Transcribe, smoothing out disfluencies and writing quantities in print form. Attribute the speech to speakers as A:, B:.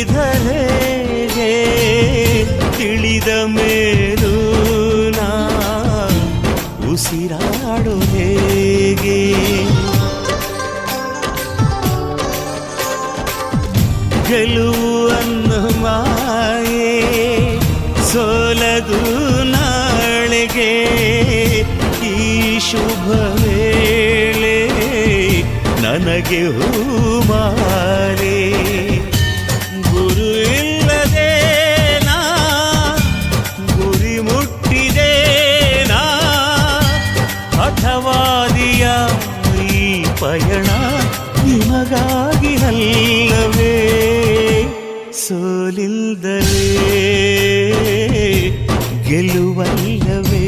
A: ತಿಳಿದರೇಗೆ ತಿಳಿದ ಮೇಲೂ ನಾ ಉಸಿರಾಡು ಹೇಗೆ ಗೆಲುವು ಅನ್ನು ಮಾಯೆ ಸೋಲದು ನಾಳೆಗೆ ಈ ಶುಭ ವೇಳೆ ನನಗೆ ಹೂಮಾಲೆ ಗುರು ಇಲ್ಲದೆ ನಾ ಗುರಿ ಮುಟ್ಟಿದೆ ನಾ ಹಠವಾದಿಯ ಈ ಪಯಣ ನಿಮಗಾಗಿ ಅಲ್ಲವೇ ಸೋಲಿಲ್ಲದಲೇ ಗೆಲುವಲ್ಲವೇ